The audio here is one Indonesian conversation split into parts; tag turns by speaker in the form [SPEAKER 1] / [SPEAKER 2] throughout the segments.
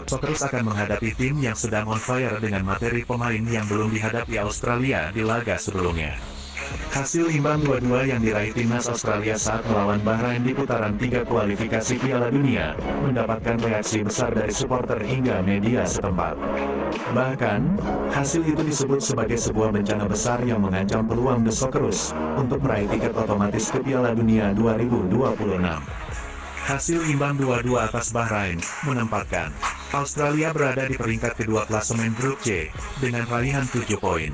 [SPEAKER 1] Socceroos akan menghadapi tim yang sedang on fire dengan materi pemain yang belum dihadapi Australia di laga sebelumnya. Hasil imbang 2-2 yang diraih timnas Australia saat melawan Bahrain di putaran 3 kualifikasi Piala Dunia, mendapatkan reaksi besar dari supporter hingga media setempat. Bahkan, hasil itu disebut sebagai sebuah bencana besar yang mengancam peluang The Socceroos untuk meraih tiket otomatis ke Piala Dunia 2026. Hasil imbang 2-2 atas Bahrain menempatkan Australia berada di peringkat kedua klasemen grup C dengan raihan 7 poin.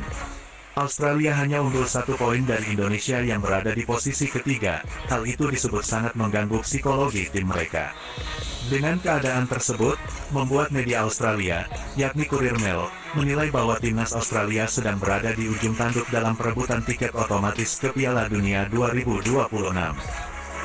[SPEAKER 1] Australia hanya unggul 1 poin dari Indonesia yang berada di posisi ketiga. Hal itu disebut sangat mengganggu psikologi tim mereka. Dengan keadaan tersebut, membuat media Australia, yakni Courier Mail, menilai bahwa timnas Australia sedang berada di ujung tanduk dalam perebutan tiket otomatis ke Piala Dunia 2026.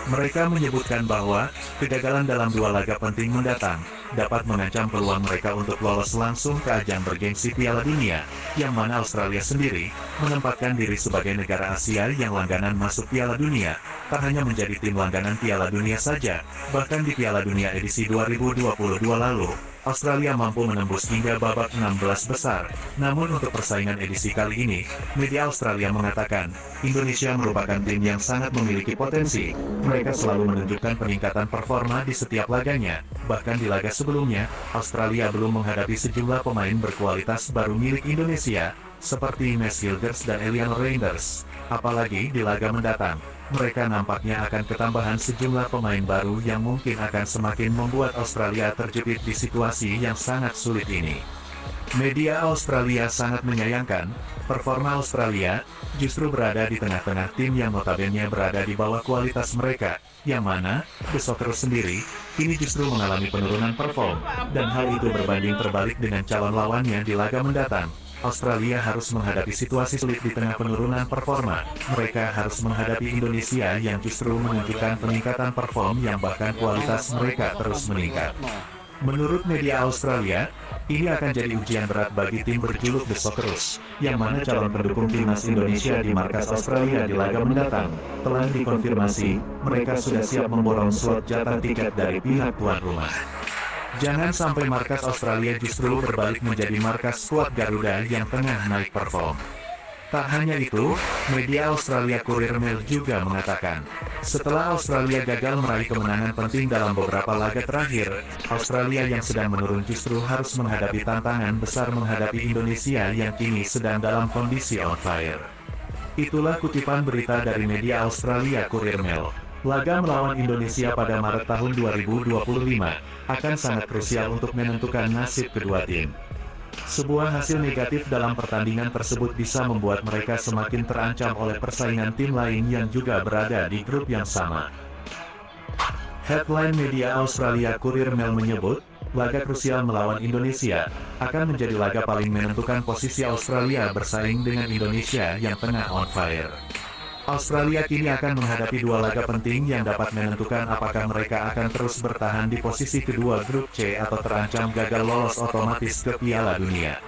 [SPEAKER 1] Mereka menyebutkan bahwa kegagalan dalam 2 laga penting mendatang dapat mengancam peluang mereka untuk lolos langsung ke ajang bergengsi Piala Dunia, yang mana Australia sendiri menempatkan diri sebagai negara Asia yang langganan masuk Piala Dunia. Tak hanya menjadi tim langganan Piala Dunia saja, bahkan di Piala Dunia edisi 2022 lalu, Australia mampu menembus hingga babak 16 besar. Namun untuk persaingan edisi kali ini, media Australia mengatakan, Indonesia merupakan tim yang sangat memiliki potensi. Mereka selalu menunjukkan peningkatan performa di setiap laganya. Bahkan di laga sebelumnya, Australia belum menghadapi sejumlah pemain berkualitas baru milik Indonesia, seperti Ines Hilgers dan Elian Reinders. Apalagi di laga mendatang, mereka nampaknya akan ketambahan sejumlah pemain baru yang mungkin akan semakin membuat Australia terjepit di situasi yang sangat sulit ini. Media Australia sangat menyayangkan, performa Australia justru berada di tengah-tengah tim yang notabene berada di bawah kualitas mereka, yang mana The Socceroos sendiri kini justru mengalami penurunan perform, dan hal itu berbanding terbalik dengan calon lawannya di laga mendatang. Australia harus menghadapi situasi sulit di tengah penurunan performa. Mereka harus menghadapi Indonesia yang justru menunjukkan peningkatan perform yang bahkan kualitas mereka terus meningkat. Menurut media Australia, ini akan jadi ujian berat bagi tim berjuluk The Socceroos, yang mana calon pendukung timnas Indonesia di markas Australia di laga mendatang. Telah dikonfirmasi, mereka sudah siap memborong slot jatah tiket dari pihak tuan rumah. Jangan sampai markas Australia justru berbalik menjadi markas skuad Garuda yang tengah naik perform. Tak hanya itu, media Australia Courier Mail juga mengatakan, setelah Australia gagal meraih kemenangan penting dalam beberapa laga terakhir, Australia yang sedang menurun justru harus menghadapi tantangan besar menghadapi Indonesia yang kini sedang dalam kondisi on fire. Itulah kutipan berita dari media Australia Courier Mail. Laga melawan Indonesia pada Maret tahun 2025 akan sangat krusial untuk menentukan nasib kedua tim. Sebuah hasil negatif dalam pertandingan tersebut bisa membuat mereka semakin terancam oleh persaingan tim lain yang juga berada di grup yang sama. Headline media Australia Courier Mail menyebut, laga krusial melawan Indonesia akan menjadi laga paling menentukan posisi Australia bersaing dengan Indonesia yang tengah on fire. Australia kini akan menghadapi 2 laga penting yang dapat menentukan apakah mereka akan terus bertahan di posisi kedua grup C atau terancam gagal lolos otomatis ke Piala Dunia.